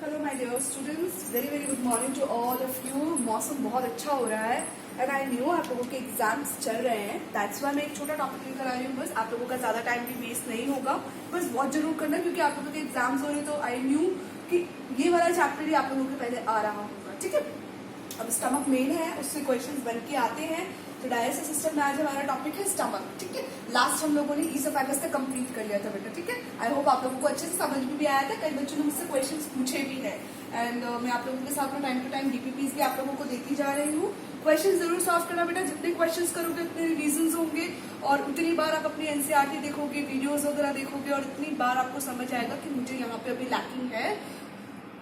Hello my dear students, very very good morning to all of you. मौसम बहुत अच्छा हो रहा है एंड आई न्यू आप लोगों के एग्जाम्स चल रहे हैं। दैट्स वाई मैं एक छोटा टॉपिक लेकर आई हूँ। बस आप लोगों का ज़्यादा टाइम भी वेस्ट नहीं होगा, बस बहुत जरूर करना क्योंकि आप लोगों के एग्जाम्स हो रहे हैं। तो आई न्यू कि ये वाला चैप्टर ही आप लोगों के पहले आ रहा होगा, ठीक है। अब स्टमक मेन है, उससे क्वेश्चंस बन के आते हैं। तो डाइजेस्टिव सिस्टम में आज हमारा टॉपिक है स्टमक, ठीक है। लास्ट हम लोगों ने ईसोफेगस तक कंप्लीट कर लिया था बेटा, ठीक है। आई होप आप लोगों को अच्छे से समझ में भी आया था। कई बच्चों ने मुझसे क्वेश्चंस पूछे भी हैं एंड मैं आप लोगों के साथ में टाइम टू टाइम डीपीपीज भी आप लोगों को देती जा रही हूँ। क्वेश्चन जरूर सॉल्व करना बेटा, जितने क्वेश्चन करोगे उतने रिविजन होंगे और उतनी बार आप अपनी एनसीईआरटी देखोगे, वीडियोज वगैरह देखोगे और इतनी बार आपको समझ आएगा कि मुझे यहाँ पे अभी लैकिंग है,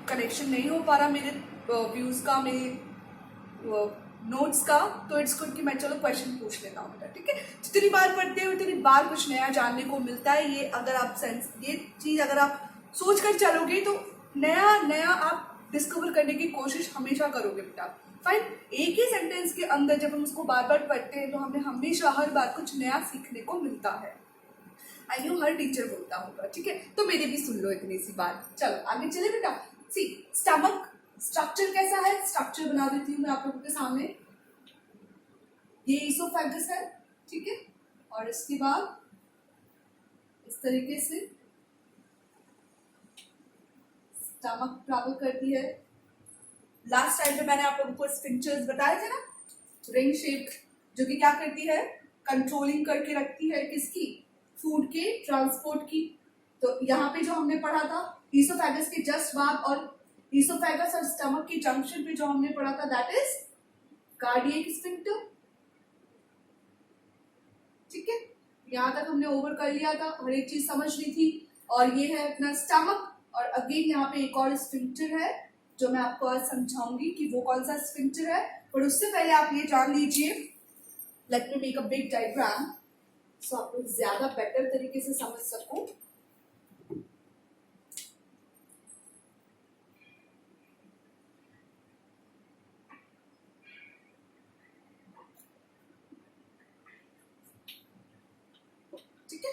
कनेक्शन नहीं हो पा रहा मेरे व्यूज का, मेरे नोट्स का। तो इट्स गुड कि मैं चलो क्वेश्चन पूछ लेता हूँ बेटा, ठीक है। जितनी बार पढ़ते हो उतनी बार कुछ नया जानने को मिलता है। ये अगर आप ये चीज अगर आप सोच कर चलोगे तो नया नया आप डिस्कवर करने की कोशिश हमेशा करोगे बेटा। फाइन, एक ही सेंटेंस के अंदर जब हम उसको बार बार पढ़ते हैं तो हमें हमेशा हर बार कुछ नया सीखने को मिलता है। आई नो हर टीचर बोलता होगा, ठीक है। तो मेरी भी सुन लो इतनी सी बात। चलो आगे चले बेटा। सी स्टमक स्ट्रक्चर कैसा है, स्ट्रक्चर बना देती हूँ मैं आप लोगों के सामने। ये ईसोफेगस है, ठीक है। और इसके बाद इस तरीके से स्टमक ट्रैवल करती है। लास्ट टाइम पे मैंने आप लोगों को स्फिंक्टर्स बताए थे ना, रिंग शेप, जो कि क्या करती है, कंट्रोलिंग करके रखती है किसकी, फूड के ट्रांसपोर्ट की। तो यहाँ पे जो हमने पढ़ा था ईसोफेगस के जस्ट बाद और ईसोफेगस और स्टमक के जंक्शन पे जो हमने पढ़ा था दैट इज कार्डियक स्फिंक्टर, ठीक है। यहाँ तक हमने ओवर कर लिया था, हर एक चीज समझ ली थी। और ये है अपना स्टमक और अगेन यहाँ पे एक और स्फिंक्टर है जो मैं आपको आज समझाऊंगी कि वो कौन सा स्फिंक्टर है। पर उससे पहले आप ये जान लीजिए, let me make a big diagram so आप लोग ज्यादा बेटर तरीके से समझ सको। ठीक है,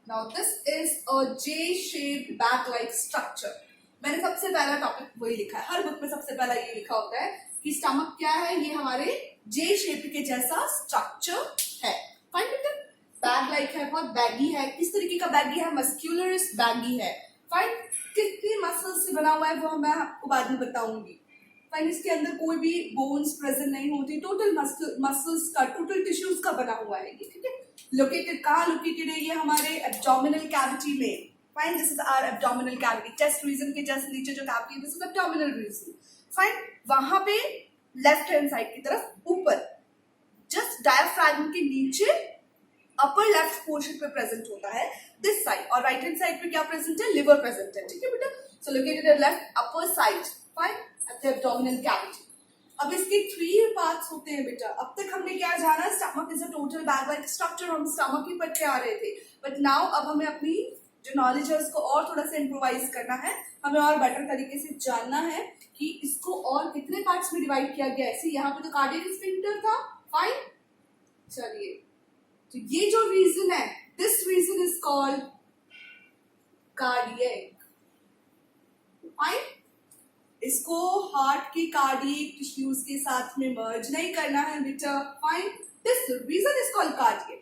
now this is a J-shaped bag-like structure। मैंने सबसे पहला टॉपिक वही लिखा है, हर बुक में सबसे पहला ये लिखा होता है कि स्टमक क्या है, ये हमारे जे शेप के जैसा स्ट्रक्चर है। फाइन बेटा, बैग लाइक है, बहुत बैगी है। किस तरीके का बैगी है, मस्क्यूलर बैगी है। फाइन, कितनी मसल्स से बना हुआ है वो मैं आपको बाद में बताऊंगी। फाइन, इसके अंदर कोई भी बोन्स प्रेजेंट नहीं होती, टोटल मसल्स का, टोटल टिश्यूज का बना हुआ है ये, ठीक है। लोकेटेड कहाँ लोकेटेड है, ये हमारे एब्डोमिनल कैविटी में। Fine, this is our abdominal cavity, chest region के जस्ट नीचे जो कैविटी है this is abdominal region. Fine, वहां पे लेफ्ट हैंड साइड की तरफ ऊपर जस्ट डायफ्राग्म के नीचे अपर लेफ्ट पोर्शन पे प्रेजेंट होता है दिस साइड, और राइट हैंड साइड पे क्या प्रेजेंट है, लिवर प्रेजेंट है, ठीक है बेटा। So located at left upper side, fine, at the abdominal cavity. अब इसके 3 पार्ट्स होते हैं बेटा। अब तक हमने क्या जाना, stomach is a total bag like structure, हम स्टमक ही पढ़ के आ रहे थे। बट नाउ अब हमें अपनी जो नॉलेज है उसको और थोड़ा सा इम्प्रोवाइज करना है, हमें और बेटर तरीके से जानना है कि इसको और कितने पार्ट्स में डिवाइड किया गया है। ऐसे यहाँ पे तो कार्डियक स्फिंक्टर था, फाइन। चलिए, तो ये जो रीजन है, this region is called cardiac, fine. इसको हार्ट के कार्डियक टिश्यूज के साथ में मर्ज नहीं करना है बेटा, fine. This region is called cardiac.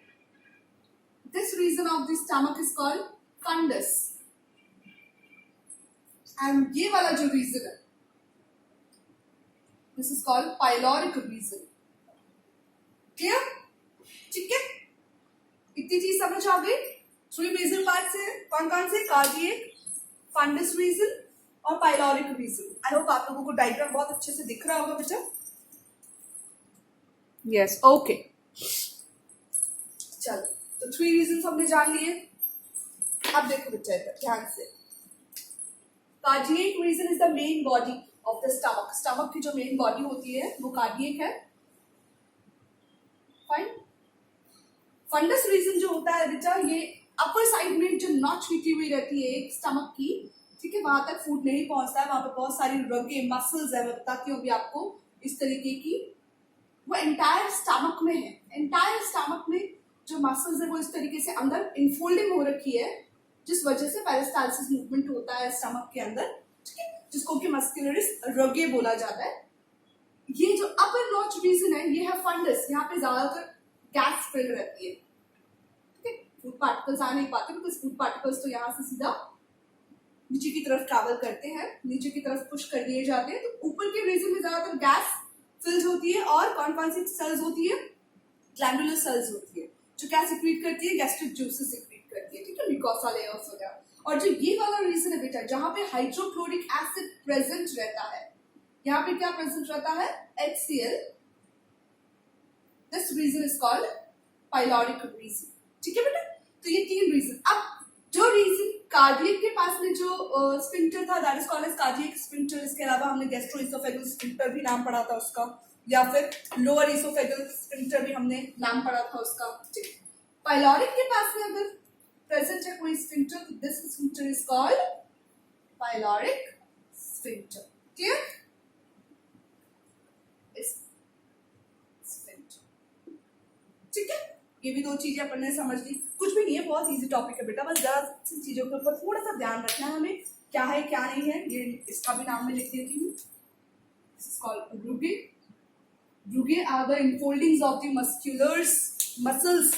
This region of the stomach is called fundus, and ये वाला जो रीजन है this is called pyloric region. Clear, ठीक है। इतनी चीज समझ आ गई। 3 रीजन पार्ट्स है, कौन कौन से, कार्डियक, फंडस रीजन और पाइलोरिक रीजन। आई होप आप लोगों को डायग्राम बहुत अच्छे से दिख रहा होगा बेटा। Yes, okay. चलो, तो 3 रीजन हमने जान लिए। अब देखो बेटा ध्यान से, cardiac region is the main body of the stomach. Stomach की जो मेन बॉडी होती है वो कार्डियक है, फाइन। फंडस रीजन जो होता है बेटा, ये अपर साइड में जो नॉच निकली हुई रहती है एक स्टमक की, ठीक है, वहां तक फूड नहीं पहुंचता है, वहां पे बहुत सारी रगे मसल्स है, मैं बताती हूँ अभी आपको इस तरीके की, वो एंटायर स्टमक में है। एंटायर स्टमक में जो मसल्स है वो इस तरीके से अंदर इनफोल्डिंग हो रखी है, जिस वजह से पेरिस्टाल्सिस मूवमेंट होता है स्टमक के अंदर, ठीक है। जिसको कि मस्कुलरिस रगे बोला जाता है। ये जो अपर नॉच रीजन है, ये है फंडस, यहाँ पे ज्यादातर गैस फिल रहती है। ठीक है, फूड पार्टिकल्स आ नहीं पाते बिकॉज फूड पार्टिकल्स तो यहाँ से सीधा नीचे की तरफ ट्रैवल करते हैं, नीचे की तरफ पुश कर दिए जाते हैं। तो ऊपर के रीजन में ज्यादातर गैस फिल्ड होती है और कौन सी सेल्स होती है, ग्लैंडुलर सेल्स होती है, जो क्या सिक्रीट करती है, गैस्ट्रिक जूसेस सिक्रीट करती है। ठीक है, म्यूकोसा लेयर्स वगैरह। और जो ये वाला रीजन है बेटा, जहां पे हाइड्रोक्लोरिक एसिड प्रेजेंट रहता है, यहाँ पे क्या प्रेजेंट रहता है, HCl, this region is called pyloric region. ठीक है बेटा, तो ये 3 रीजन। अब जो रीजन कार्डियक के पास में जो स्फिंक्टर था, that is called as cardiac sphincter. इसके अलावा हमने गैस्ट्रोइसोफेगल स्फिंक्टर भी नाम पढ़ा था उसका, या फिर लोअर इसोफेगल स्फिंक्टर भी हमने नाम पढ़ा था उसका। ठीक, पाइलोरिक के पास में अगर प्रेजेंट है कोई स्फिंक्टर, तो this sphincter is called pyloric sphincter. Clear? ठीक है, ये भी 2 चीजें अपन ने समझ ली। कुछ भी नहीं है, बहुत इजी टॉपिक है बेटा, बस जरा सी चीजों के ऊपर थोड़ा सा ध्यान रखना है हमें, क्या है क्या नहीं है। ये इसका भी नाम मैं लिख देती हूँ, rugae. Rugae are the infoldings of the musculars muscles,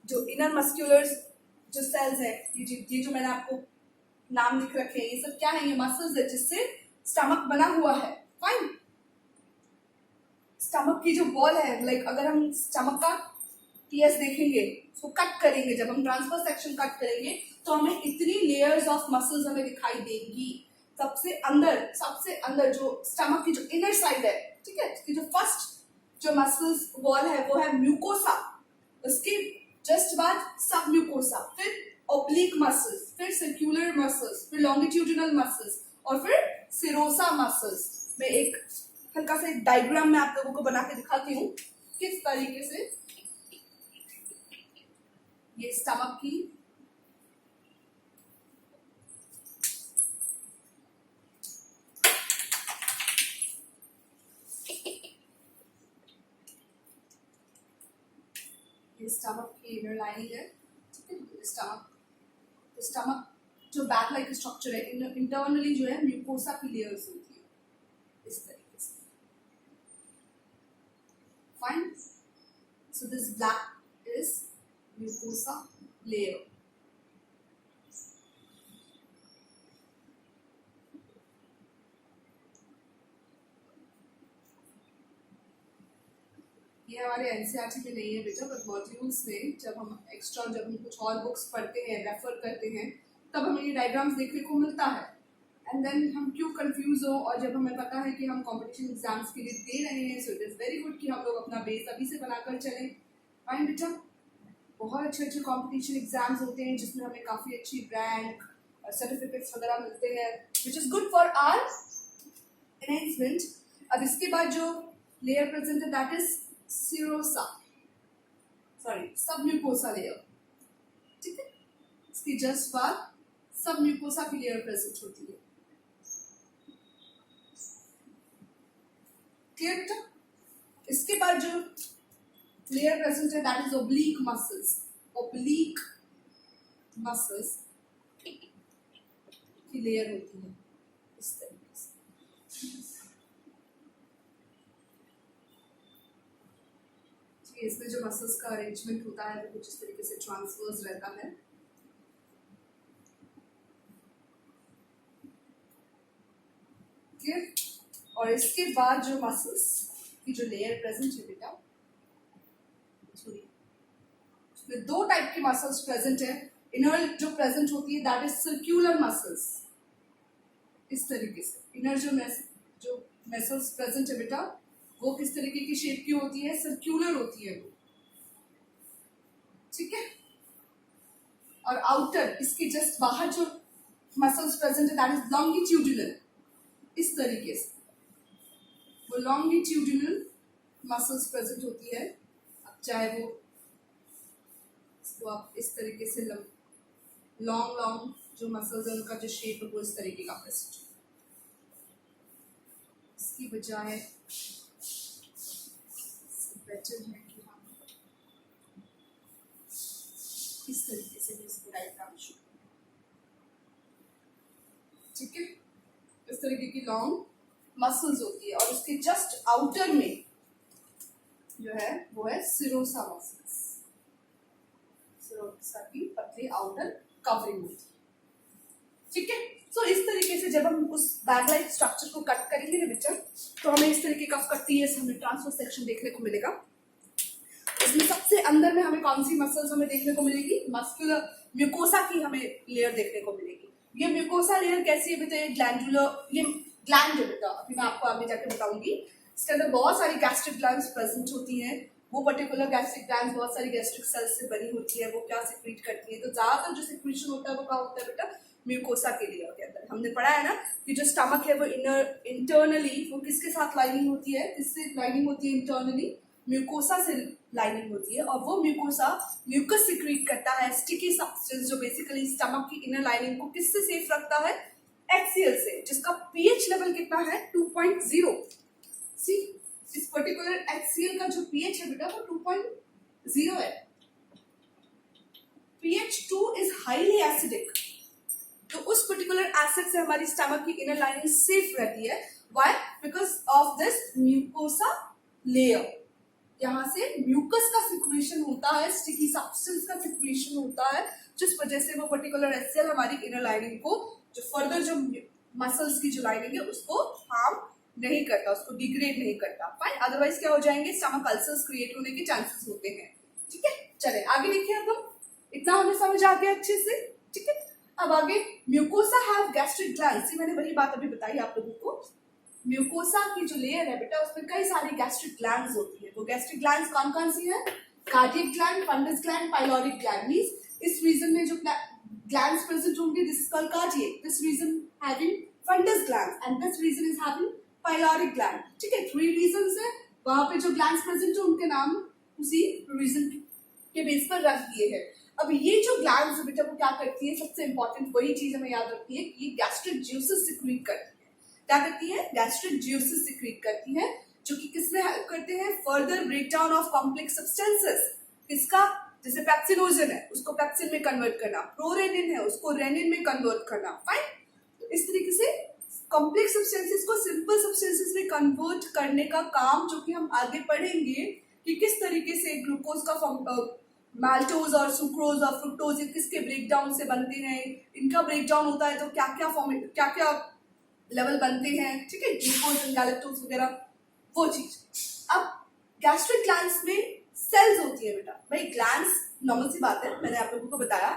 जो इनर मस्कुलर्स जो सेल्स है, ये जो मैंने आपको नाम लिख रखे हैं, ये सब क्या है, ये मसल्स है जिससे स्टमक बना हुआ है। फाइन, स्टमक की जो वॉल है, लाइक अगर हम स्टमक का टीएस देखेंगे, उसको कट करेंगे, जब हम ट्रांसफर सेक्शन कट करेंगे तो हमें इतनी लेयर्स ऑफ मसल्स हमें दिखाई देंगी। सबसे अंदर जो स्टमक की जो इनर साइड है, ठीक है, इसकी जो फर्स्ट जो मसल्स वॉल है वो है म्यूकोसा, उसके जस्ट बाद सब म्यूकोसा, फिर ओब्लिक मसल्स, फिर सर्कुलर मसल्स, फिर लॉन्गिट्यूडिनल मसल्स और फिर सिरोसा मसल्स। मैं एक हल्का सा एक डायग्राम में आप लोगों को बना के दिखाती हूँ किस तरीके से ये स्टमक की स्टमक की इनर लाइनिंग है। ठीक है, स्टमक जो बैक लाइक स्ट्रक्चर है, इंटरनली जो है म्यूकोसा की लेयर्स होती है इस तरीके से। Fine, so this black is mucosa layer. ये हमारे एनसीईआरटी में नहीं है बेटा, बट मॉड्यूल्स में जब हम कुछ और बुक्स पढ़ते हैं, रेफर करते हैं, तब हमें ये डायग्राम्स देखने को मिलता है। एंड देन हम क्यों कंफ्यूज हो, और जब हमें पता है कि हम कंपटीशन एग्जाम्स के लिए दे रहे हैं, so it is very good कि हम लोग अपना बेस अभी से बनाकर चलें। फाइन बेटा, बहुत अच्छे कंपटीशन एग्जाम्स होते हैं जिसमें हमें काफ़ी अच्छी रैंक और सर्टिफिकेट्स वगैरह मिलते हैं, which is good for our enhancement. अब इसके बाद जो लेयर प्रेजेंट है that is sub mucosa layer. ठीक है, इसके जस्ट बाद सब म्यूकोसा की लेयर प्रेजेंट होती है। क्लियर बेटा? इसके बाद जो लेयर प्रेजेंट है दैट इज ओब्लीक मसल्स की लेयर होती है इस तरीके से। इसमें जो मसल्स का अरेंजमेंट होता है वो कुछ इस तरीके से ट्रांसवर्स रहता है। क्लियर? और इसके बाद जो मसल्स की जो लेयर प्रेजेंट है बेटा, इसमें 2 टाइप की मसल्स प्रेजेंट है। इनर जो प्रेजेंट होती है दैट इज सर्कुलर मसल्स, इस तरीके से। इनर जो मसल्स प्रेजेंट है बेटा, वो किस तरीके की शेप की होती है, सर्कुलर होती है वो। ठीक है, और आउटर इसके जस्ट बाहर जो मसल्स प्रेजेंट है दैट इज लॉन्गिट्यूडिनल, इस तरीके से वो लॉन्गिट्यूडिनल मसल्स प्रेजेंट होती है। अब चाहे वो इसको आप इस तरीके से लॉन्ग जो मसल्स है उनका जो शेप है वो इस तरीके का प्रेजेंट, इसकी बजाय बेटर है कि हम इस तरीके से इसको डायग्राम शो। ठीक है, इस तरीके की लॉन्ग मसल्स होती है और उसके जस्ट आउटर में जो है वो है सिरोसा मसल्स। सिरोसा की पतली आउटर कवरिंग होती है, ठीक है। सो इस तरीके से जब हम उस बैग लाइक स्ट्रक्चर को कट करेंगे ना बच्चा, तो हमें इस तरीके का कट्टीएस हमें ट्रांसफर सेक्शन देखने को मिलेगा। इसमें सबसे अंदर में हमें कौन सी मसल्स हमें देखने को मिलेगी? मस्कुलर म्यूकोसा की हमें लेयर देखने को मिलेगी। ये म्यूकोसा लेयर कैसी है बेटा? ये ग्लैंडुलर, ये ग्लैंड है बेटा, अभी मैं आपको आगे जाके बताऊंगी। इसके अंदर बहुत सारी गैस्ट्रिक ग्लैंड्स प्रेजेंट होती हैं। वो पर्टिकुलर गैस्ट्रिक ग्लैंड्स बहुत सारी गैस्ट्रिक सेल्स से बनी होती है। वो क्या सिक्रीट करती है? तो ज्यादातर जो सिक्रीशन होता है वो क्या होता है बेटा? म्यूकोसा के लेयर के अंदर। हमने पढ़ा है ना कि जो स्टमक है वो इंटरनली वो किसके साथ लाइनिंग होती है? किससे लाइनिंग होती है? इंटरनली म्यूकोसा से लाइनिंग होती है और वो म्यूकोसा म्यूकस सिक्रीट करता है, स्टिकी सब्सटेंस जो बेसिकली स्टमक की इनर लाइनिंग को किससे सेफ रखता है? HCl से, जिसका pH लेवल कितना है? 2.0। सी इस पर्टिकुलर HCl का जो pH है बेटा वो 2.0 है। pH 2 इज हाईली एसिडिक, तो उस पर्टिकुलर एसिड से हमारी स्टमक की इनर लाइनिंग सेफ रहती है। Why? Because of this mucosa layer. यहाँ से म्यूकस का सिक्रीशन होता है, स्टिकी सब्सटेंस का सिक्रीशन होता है, जिस वजह से वो पर्टिकुलर HCl हमारी इनर लाइनिंग को जो फर्दर जो मसल्स की जो लाइनिंग है उसको हार्म नहीं करता, उसको डिग्रेड नहीं करता। फाइन, अदरवाइज क्या हो जाएंगे? स्टमक अल्सर्स क्रिएट होने के चांसेस होते हैं। ठीक है, चले आगे देखिए। अब हम इतना हमें समझ आ गया अच्छे से, ठीक है। अब आगे म्यूकोसा हैव गैस्ट्रिक ग्लैंड्स, मैंने वही बात अभी बताई आप लोगों को। म्यूकोसा की जो लेयर है बेटा उसमें कई सारी गैस्ट्रिक ग्लैंड्स होती है। वो गैस्ट्रिक ग्लैंड्स कौन कौन सी है? Cardiac gland, fundus gland, pyloric gland. Means इस रीजन में जो ग्लैंड्स प्रेजेंट होंगे this is called cardiac, this region having fundus gland and this region is having pyloric gland. ठीक है, 3 रीजंस है। वहां पे जो ग्लैंड्स प्रेजेंट है उनके नाम उसी रीजन के बेस पर रख दिए हैं। अब ये जो ग्लैंड्स है बेटा वो क्या करती है? सबसे इंपॉर्टेंट वही चीज हमें याद रखती है कि ये गैस्ट्रिक ज्यूसेस सिक्रीट करती है। क्या करती है? गैस्ट्रिक ज्यूसेस सिक्रीट करती है, जो कि किसमें हेल्प करते हैं? Further breakdown of complex substances. किसका? जैसे पेप्सिनोजन है उसको पेप्सिन में कन्वर्ट करना, प्रोरेनिन है उसको रेनिन में कन्वर्ट करना। फाइन, तो इस तरीके से कॉम्प्लेक्स सब्सटेंसेस को सिंपल सब्सटेंसेस में कन्वर्ट करने का काम, जो कि हम आगे पढ़ेंगे कि किस तरीके से ग्लूकोज का माल्टोज और सुक्रोज और फ्रुक्टोज किसके ब्रेकडाउन से बनते हैं। इनका ब्रेकडाउन होता है तो क्या क्या लेवल बनते हैं। ठीक है, ग्लूकोज एंड गैलेक्टोज वगैरह वो चीज। अब गैस्ट्रिक ग्लैंड्स में सेल्स होती है बेटा। भाई ग्लैंड्स नॉर्मल सी बात है, मैंने आप लोगों को बताया।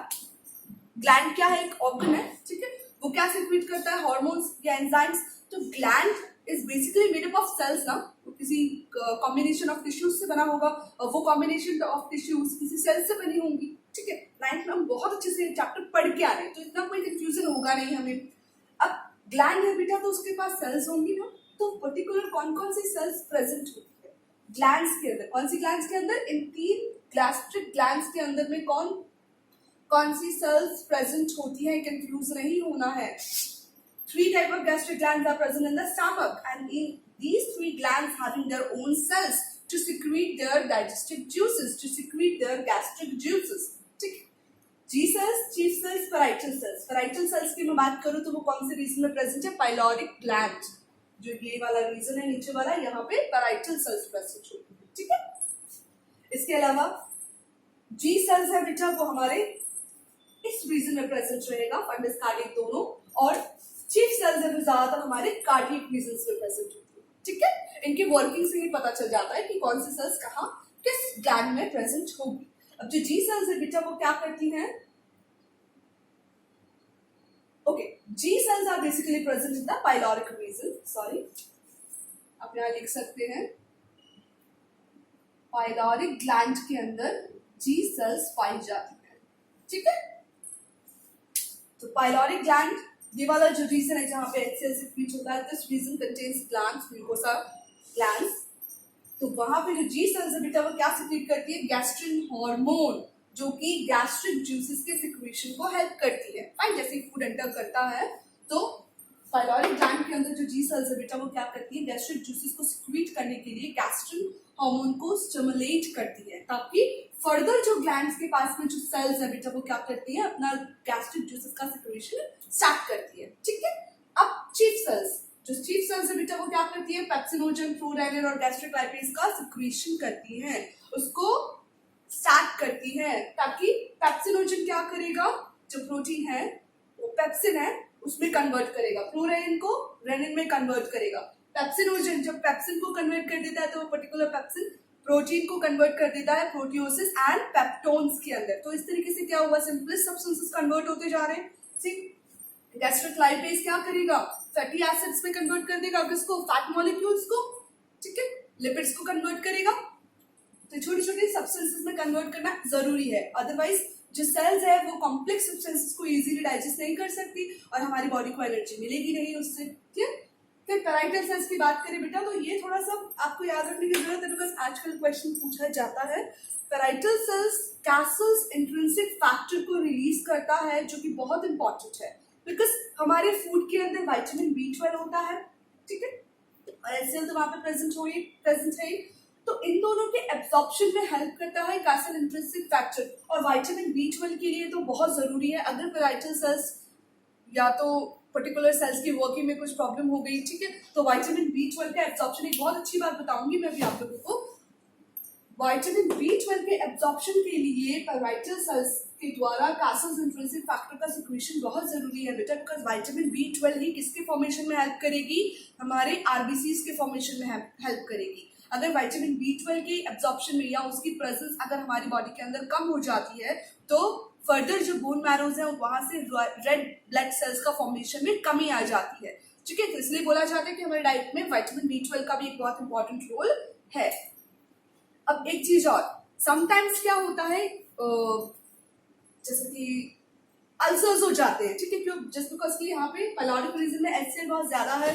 ग्लैंड क्या है? एक ऑर्गन है, ठीक है। वो क्या सिक्रीट करता है? हार्मोन्स या एंजाइम्स। तो gland is basically made up of cells ना, तो किसी कॉम्बिनेशन ऑफ टिश्यूज से बना होगा और वो कॉम्बिनेशन ऑफ टिश्यूज किसी सेल से बनी होंगी। ठीक है, 9th में हम बहुत अच्छे से चैप्टर पढ़ के आ रहे हैं तो इतना कोई कंफ्यूजन होगा नहीं हमें। अब ग्लैंड है बेटा तो उसके पास सेल्स होंगी ना, तो पर्टिकुलर कौन कौन सी सेल्स प्रेजेंट होती है ग्लैंड्स के अंदर? कौन सी ग्लैंड्स के अंदर? इन 3 गैस्ट्रिक ग्लैंड्स के अंदर में कौन सी सेल्स प्रेजेंट होती है? कंफ्यूज नहीं होना है। 3 type of gastric glands are present in the stomach, and in these 3 glands having their own cells to secrete their digestive juices, to secrete their gastric juices. ठीक, G cells, chief cells, parietal cells. Parietal cells की मैं बात करूँ तो वो कौन से reason में प्रेजेंट है? पाइलोरिक ग्लैंड, जो ये वाला रीजन है नीचे वाला, यहाँ पे parietal cells प्रेजेंट होती है। ठीक है, इसके अलावा G cells है बेटा वो हमारे इस रीजन में प्रेजेंट रहेगा, फंडस कार्डियक दोनों, और चीफ सेल्स है ज्यादातर हमारे कार्डियक रीजन्स में प्रेजेंट होती है। ठीक है, इनकी वर्किंग से ही पता चल जाता है कि कौन सी सेल्स कहाँ किस ग्लैंड में प्रेजेंट होगी। अब जो जी सेल्स है बेटा वो क्या करती हैं? Okay, G cells are basically present in the pyloric region. Sorry, आप यहाँ लिख सकते हैं पाइलोरिक ग्लैंड के अंदर जी सेल्स पाई जाती है। ठीक है, तो पाइलोरिक ग्लैंड ये वाला जो रीजन है जहाँ पे HCl सिक्रीट होता है, this reason contains glands, mucosa glands. तो वहां पे जो जी सेल्स है बेटा वो क्या सिक्रीट करती है? गैस्ट्रिन हार्मोन, जो कि गैस्ट्रिक जूसेस के सिक्रीशन को हेल्प करती है। फाइन, जैसे फूड एंटर करता है तो पाइलोरिक ग्लैंड के अंदर जो जी सेल्स है बेटा वो क्या करती है? गैस्ट्रिक जूसेस को सिक्रीट करने के लिए गैस्ट्रिन हार्मोन को स्टिमुलेट करती है, ताकि फर्दर जो ग्लैंड्स के पास में जो सेल्स है बेटा वो क्या करती है? अपना गैस्ट्रिक जूसेस का सिक्रीशन स्टार्ट करती है। ठीक है, अब चीफ सेल्स, जो स्टीफ सेल्स है बेटा वो क्या करती है, पेप्सिनोजन, प्रोरेनिन और गैस्ट्रिक लाइपेज का सिक्रीशन करती है, उसको स्टार्ट करती है, ताकि पेप्सिनोजन क्या करेगा, जो प्रोटीन है वो पेप्सिन है उसमें कन्वर्ट करेगा, प्रोरेनिन को रेनिन में कन्वर्ट करेगा। पेप्सिनोजन जब पेप्सिन को कन्वर्ट कर देता है तो वो पर्टिकुलर पेप्सिन प्रोटीन को कन्वर्ट कर देता है प्रोटियोसिस एंड पेप्टोन्स के अंदर। तो इस तरीके से क्या हुआ, सिंपलेस्ट सब्सटेंसेस कन्वर्ट होते जा रहे हैं। गैस्ट्रिक लाइपेज क्या करेगा, फैटी एसिड्स में कन्वर्ट कर देगा, किसको, फैट मॉलिक्यूल्स को, ठीक है, लिपिड्स को कन्वर्ट करेगा। तो छोटी छोटी सब्सटेंसेस में कन्वर्ट करना जरूरी है, अदरवाइज जो सेल्स है वो कॉम्प्लेक्स सब्सटेंसेस को इजीली डाइजेस्ट नहीं कर सकती और हमारी बॉडी को एनर्जी मिलेगी नहीं उससे। ठीक, फिर पैराइटल सेल्स की बात करें बेटा तो ये थोड़ा सा आपको याद रखने की जरूरत है, बिकॉज आजकल क्वेश्चन पूछा जाता है। Parietal cells Castle's intrinsic factor को रिलीज करता है, जो कि बहुत इंपॉर्टेंट है, बिकॉज हमारे फूड के अंदर विटामिन B12 होता है, ठीक है, और HCl तो वहां पे प्रेजेंट है। तो इन दोनों के एब्जॉर्प्शन में हेल्प करता है कैसल इंट्रिंसिक फैक्टर, और विटामिन B12 के लिए तो बहुत जरूरी है। अगर पैराइटल सेल्स या तो पर्टिकुलर सेल्स की वर्किंग में कुछ प्रॉब्लम हो गई, ठीक है, तो विटामिन B12 का एब्जॉर्प्शन, एक बहुत अच्छी बात बताऊंगी मैं भी आप लोगों को, विटामिन B12 के एब्जॉर्प्शन के लिए पैराइटल सेल्स के द्वारा कैसल्स इंट्रिंसिक फैक्टर का सिक्रीशन बहुत जरूरी है बेटा, बिकॉज विटामिन B12 ही किसके फॉर्मेशन में हेल्प करेगी, हमारे आरबीसीज के फॉर्मेशन में हेल्प करेगी। अगर विटामिन B12 के एब्जॉर्प्शन में या उसकी प्रेजेंस अगर हमारी बॉडी के अंदर कम हो जाती है तो फर्दर जो बोन मैरोज है वहां से रेड ब्लड सेल्स का फॉर्मेशन में कमी आ जाती है, ठीक है। तो इसलिए बोला जाता है कि हमारे डाइट में विटामिन B12 का भी एक बहुत इंपॉर्टेंट रोल है। अब एक चीज और, समटाइम्स क्या होता है, जैसे कि अल्सर्स हो जाते हैं, ठीक है, क्यों, जस्ट बिकॉज कि यहाँ पे पेलोडिक रीजन में HCl बहुत ज्यादा है,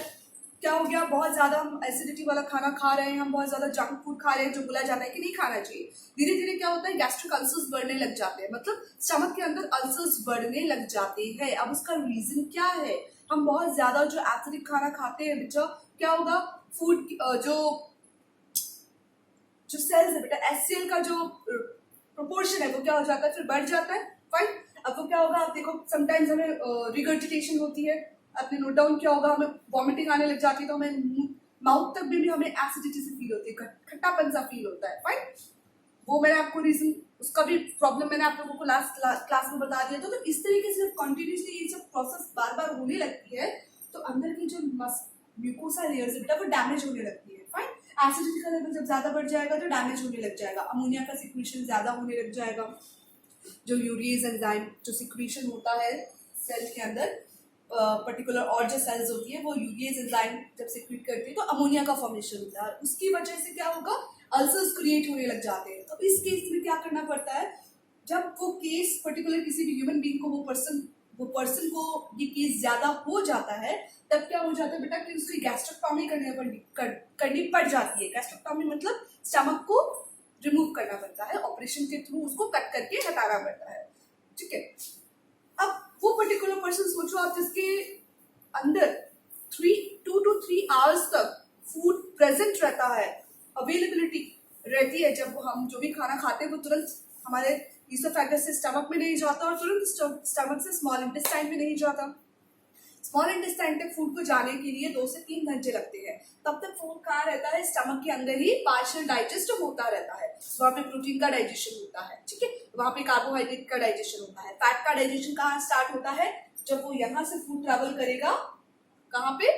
क्या हो गया, बहुत ज्यादा हम एसिडिटी वाला खाना खा रहे हैं, हम बहुत ज्यादा जंक फूड खा रहे हैं जो बोला जाता है कि नहीं खाना चाहिए। धीरे धीरे क्या होता है, गैस्ट्रिक अल्सर्स बढ़ने लग जाते हैं, मतलब स्टमक के अंदर अल्सर्स बढ़ने लग जाते हैं। अब उसका रीजन क्या है, हम बहुत ज्यादा जो एसिडिक खाना खाते हैं बेटा, क्या होगा, फूड जो सेल्स है बेटा, HCl का जो प्रोपोर्शन है वो क्या हो जाता है, फिर बढ़ जाता है, फाइन। अब वो क्या होगा, आप देखो समटाइम्स हमें रिगर्जिटेशन होती है, आपने नोट डाउन किया होगा, हमें वॉमिटिंग आने लग जाती है, तो हमें माउथ तक भी हमें एसिडिटी से फील होती है, खट्टापन सा फील होता है, फाइन। वो मैंने आपको रीजन, उसका भी प्रॉब्लम मैंने आप लोगों को लास्ट क्लास में बता दिया। तो इस तरीके से कंटिन्यूसली ये सब प्रोसेस बार बार होने लगती है तो अंदर की जो म्यूकोसा लेयर्स है बेटा वो डैमेज होने लगती है, फाइन। एसिडिटी का लेवल जब ज्यादा बढ़ जाएगा तो डैमेज होने लग जाएगा, अमोनिया का सिक्रीशन ज्यादा होने लग जाएगा, जो यूरिएज एंजाइम जो सिक्रीशन होता है सेल के अंदर पर्टिकुलर, और जो सेल्स होती है वो यूरिएज एंजाइम जब सिक्रीट करती है तो अमोनिया का फॉर्मेशन होता है, उसकी वजह से क्या होगा, अल्सर्स क्रिएट होने लग जाते हैं। तो इस केस में क्या करना पड़ता है, जब वो केस पर्टिकुलर किसी भी ह्यूमन बीइंग को वो पर्सन को ये केस ज्यादा हो जाता है, तब क्या हो जाता है बेटा कि उसकी गैस्ट्रेक्टॉमी करनी पड़ जाती है। गैस्ट्रेक्टॉमी मतलब स्टमक को रिमूव करना पड़ता है, ऑपरेशन के थ्रू उसको कट करके हटाना पड़ता है, ठीक है। अब वो पर्टिकुलर पर्सन सोचो आप, जिसके अंदर 2 to 3 आवर्स तक फूड प्रेजेंट रहता है, अवेलेबिलिटी रहती है, जब हम जो भी खाना खाते हैं वो तुरंत हमारे ईसोफेगस से स्टमक में नहीं जाता और तुरंत स्टमक से स्मॉल इंटेस्टाइन में नहीं जाता। स्मॉल इंटेस्टाइन तक फूड को जाने के लिए 2 से 3 घंटे लगते हैं, तब तक फूड कहाँ रहता है, स्टमक के अंदर ही पार्शियल डाइजेस्ट होता रहता है। वहाँ पे प्रोटीन का डाइजेशन होता है, ठीक है, वहाँ पे कार्बोहाइड्रेट का डाइजेशन होता है, फैट का डाइजेशन कहाँ स्टार्ट होता है, जब वो यहाँ से फूड ट्रेवल करेगा कहाँ पे,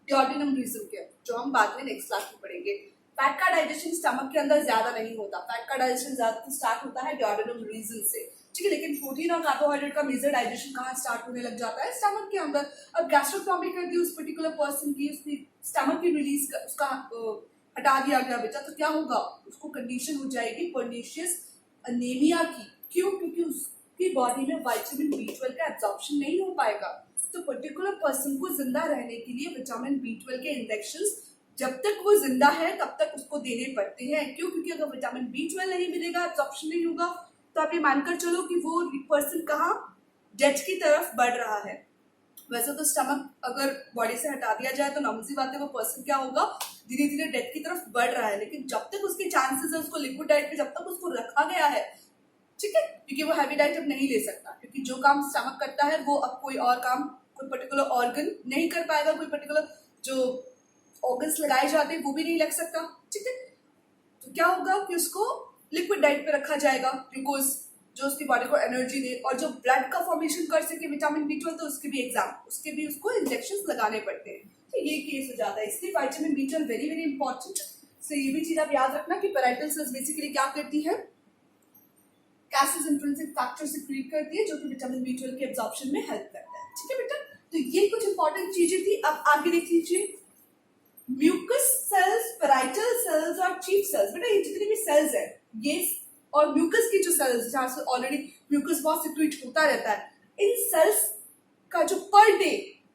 ड्यूodenum रीजन के, जो हम बाद में नेक्स्ट क्लास में पढ़ेंगे। फैट का डाइजेशन स्टमक के अंदर ज्यादा नहीं होता, फैट का डाइजेशन ज्यादा स्टार्ट होता है ड्यूodenum रीजन से, ठीक है, लेकिन प्रोटीन और कार्बोहाइड्रेट का मेजर डाइजेशन कहाँ स्टार्ट होने लग जाता है, स्टमक के अंदर। अब गैस्ट्रोटॉमी कर दी उस पर्टिकुलर पर्सन की, उसकी स्टमक की रिलीज उसका हटा दिया गया बेटा, तो क्या होगा, उसको कंडीशन हो जाएगी पर्निशियस अनीमिया की। क्यों, क्योंकि उसकी बॉडी में विटामिन B12 का एब्जॉर्प्शन नहीं हो पाएगा। तो पर्टिकुलर पर्सन को जिंदा रहने के लिए विटामिन B12 के इंजेक्शंस जब तक वो जिंदा है तब तक उसको देने पड़ते हैं। क्यों, क्योंकि अगर विटामिन B12 नहीं मिलेगा, एब्जॉर्प्शन नहीं होगा, तो आप ये मानकर चलो कि वो पर्सन कहाँ, डेथ की तरफ बढ़ रहा है। वैसे तो स्टमक अगर बॉडी से हटा दिया जाए तो नॉर्मल सी बात है वो पर्सन क्या होगा, धीरे धीरे डेथ की तरफ बढ़ रहा है, लेकिन जब तक उसके चांसेस है उसको लिक्विड डाइट पे जब तक उसको रखा गया है, ठीक है, क्योंकि वो हैवी डाइट अब नहीं ले सकता, क्योंकि जो काम स्टमक करता है वो अब कोई और काम कोई पर्टिकुलर ऑर्गन नहीं कर पाएगा, कोई पर्टिकुलर जो ऑर्गन्स लगाए जाते हैं वो भी नहीं लग सकता, ठीक है। तो क्या होगा कि उसको लिक्विड डाइट पे रखा जाएगा, ग्लूकोज जो उसकी बॉडी को एनर्जी दे, और जो ब्लड का फॉर्मेशन कर सके विटामिन B12, तो उसके भी उसको इंजेक्शन लगाने पड़ते हैं। तो ये केस हो जाता है, इसलिए vitamin B12 very very important. So ये भी चीज आप याद रखना कि पैरेंटल सेल्स बेसिकली क्या करती है, कैसेज इंट्रिंसिक फैक्टर सिक्रीट करती है जो कि विटामिन B12 के एब्जॉर्प्शन में हेल्प करता है, ठीक है बेटा। तो ये कुछ इंपॉर्टेंट चीजें थी। अब आगे देख लीजिए, म्यूकस सेल्स, पैराइटल सेल्स और चीफ सेल्स। बेटा ये जितने भी सेल्स है ये, और म्यूकस की जो सेल्स जहाँ से ऑलरेडी म्यूकस बहुत सिक्रीट होता रहता है, इन सेल्स का जो पर डे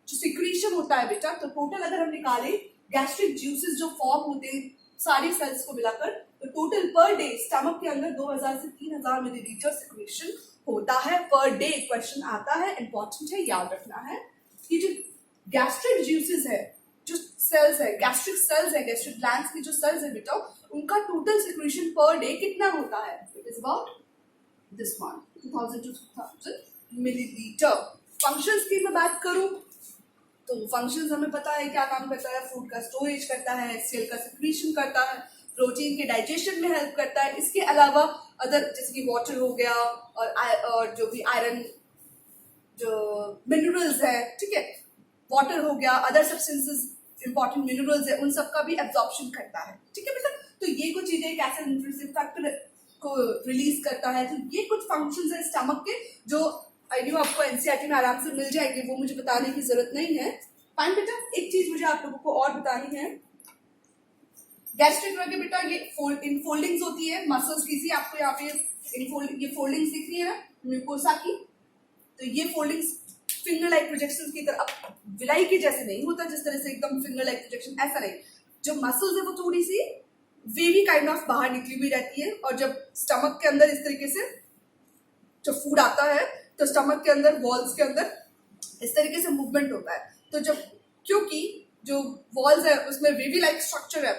जो सिक्रीशन होता है बेटा, तो टोटल अगर हम निकाले गैस्ट्रिक जूसेस जो फॉर्म होते हैं सारी सेल्स को मिलाकर, तो टोटल पर डे स्टमक के अंदर 2000 से 3000 मिलीलीटर सिक्रीशन होता है पर डे। क्वेश्चन आता है, इंपॉर्टेंट है, याद रखना है कि जो गैस्ट्रिक जूसेस है, जो सेल्स है, गैस्ट्रिक सेल्स है, गैस्ट्रिक ग्लैंड्स की जो सेल्स है बेटा, उनका टोटल सिक्रीशन पर डे कितना होता है, it is about this one 2000 to 2000 millilitre. Functions की मैं बात करूं तो फंक्शंस हमें पता है क्या काम करता है, फूड का स्टोरेज करता है, सेल का सिक्रीशन करता है, प्रोटीन के डाइजेशन में हेल्प करता है। इसके अलावा अदर जैसे कि वाटर हो गया और जो भी आयरन जो मिनरल्स है, ठीक है, वाटर हो गया, अदर सब्सटेंसेस इंपॉर्टेंट मिनरल्स है, उन सब का भी एब्जॉर्प्शन करता है, ठीक है बेटा। तो ये कुछ चीजें कैसे इंट्रिंसिक फैक्टर को रिलीज करता है। तो ये कुछ फंक्शंस है स्टमक के जो आई नो आपको एनसीईआरटी में आराम से मिल जाएंगे, वो मुझे बताने की जरूरत नहीं है। फाइन बेटा, एक चीज मुझे आप लोगों को और बतानी है, गैस्ट्रिक ड्रग बेटा ये इनफोल्डिंग्स होती है मसल्स की, आपको यहाँ पे ये फोल्डिंग्स दिख रही है ना म्यूकोसा की, तो ये फोल्डिंग्स फिंगर लाइक प्रोजेक्शन की तरह, अब विलाई के जैसे नहीं होता जिस तरह से एकदम फिंगर लाइक प्रोजेक्शन, ऐसा नहीं। जो मसल्स है वो थोड़ी सी वेवी काइंड ऑफ बाहर निकली हुई रहती है, और जब स्टमक के अंदर इस तरीके से जब फूड आता है तो स्टमक के अंदर वॉल्स के अंदर इस तरीके से मूवमेंट होता है। तो जब क्योंकि जो वॉल्स है उसमें वेवी लाइक स्ट्रक्चर है,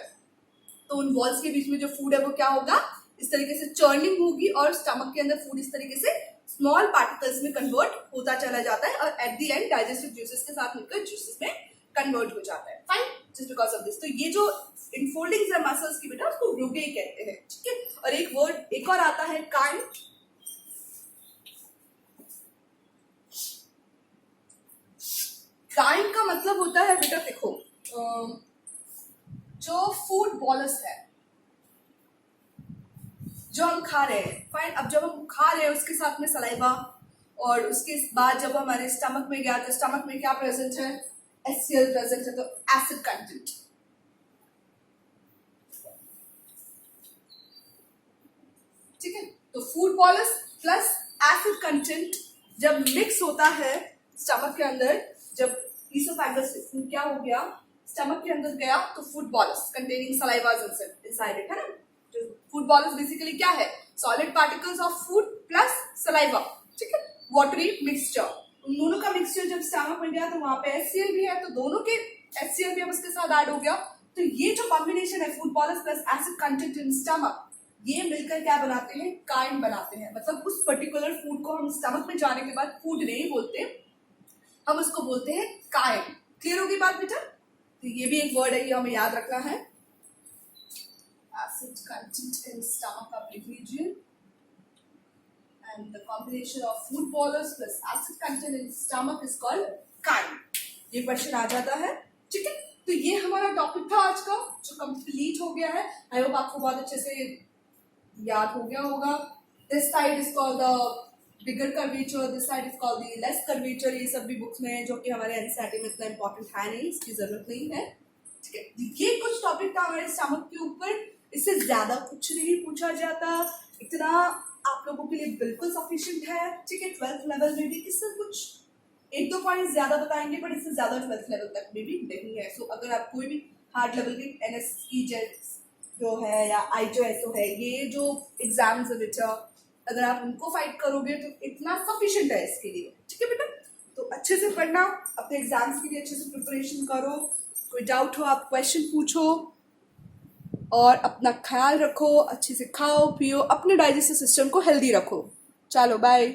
तो उन वॉल्स के बीच में जो फूड है वो क्या होगा, इस तरीके से चर्निंग होगी, और स्टमक के अंदर फूड इस तरीके से स्मॉल पार्टिकल्स में कन्वर्ट होता चला जाता है, और at the end digestive juices के साथ मिलकर जूसेस में कन्वर्ट हो जाता है। Fine, just because of this. तो ये जो इनफोल्डिंग्स है मसल्स की बेटा, उसको रुगे कहते हैं, ठीक है। और एक वर्ड एक और आता है काइम। काइम का मतलब होता है बेटा, देखो जो फूड बॉलस है जो हम खा रहे हैं, फाइन, अब जब हम खा रहे हैं उसके साथ में सलाइवा, और उसके बाद जब हमारे स्टमक में गया तो स्टमक में क्या प्रेजेंट है, HCl प्रेजेंट है, तो एसिड कंटेंट, ठीक है। तो food bolus plus acid content जब मिक्स होता है स्टमक के अंदर, जब ईसोफेगस से फूड क्या हो गया स्टमक के अंदर गया, तो food bolus containing salivas inside it, है ना। फूड बॉलस बेसिकली क्या है, solid particles of food plus saliva, ठीक है, वाटरी मिक्सचर। उन दोनों का मिक्सचर जब स्टमक में गया तो वहां पे HCl भी है, तो दोनों के HCl भी अब उसके साथ ऐड हो गया। तो ये जो कॉम्बिनेशन है food bolus plus acid content in stomach, ये मिलकर क्या बनाते हैं, काइम बनाते हैं। मतलब उस पर्टिकुलर फूड को हम स्टमक में जाने के बाद फूड नहीं बोलते, हम उसको बोलते हैं काइम। क्लियर होगी बात बेटा। तो ये भी एक वर्ड है, ये हमें याद रखना है, acid content in stomach आप लिख लीजिए, and the combination of food bolus plus acid content in stomach is called chyme। ये क्वेश्चन आ जाता है, ठीक है। तो ये हमारा टॉपिक था आज का जो कंप्लीट हो गया है। आई होप आपको बहुत अच्छे से याद हो गया होगा। This side is called the bigger curvature, this side is called the less curvature. ये सब भी बुक्स में है जो कि हमारे एनसीईआरटी में इतना इंपॉर्टेंट है नहीं, इसकी जरूरत नहीं है, ठीक है। ये कुछ टॉपिक था हमारे स्टमक के ऊपर, इससे ज्यादा कुछ नहीं पूछा जाता, इतना आप लोगों के लिए बिल्कुल सफिशिएंट है, ठीक है। 12th लेवल में भी इससे कुछ 1-2 पॉइंट ज्यादा बताएंगे, बट इससे ज्यादा 12th लेवल तक में भी नहीं है। सो अगर आप कोई भी हार्ड लेवल के NSE जो है या IJSO है, ये जो एग्जाम्स है बेटा, अगर आप उनको फाइट करोगे तो इतना सफिशिएंट है इसके लिए, ठीक है बेटा। तो अच्छे से पढ़ना, अपने एग्जाम्स के लिए अच्छे से प्रिपरेशन करो, कोई डाउट हो आप क्वेश्चन पूछो, और अपना ख्याल रखो, अच्छे से खाओ पियो, अपने डाइजेस्टिव सिस्टम को हेल्दी रखो। चलो बाय।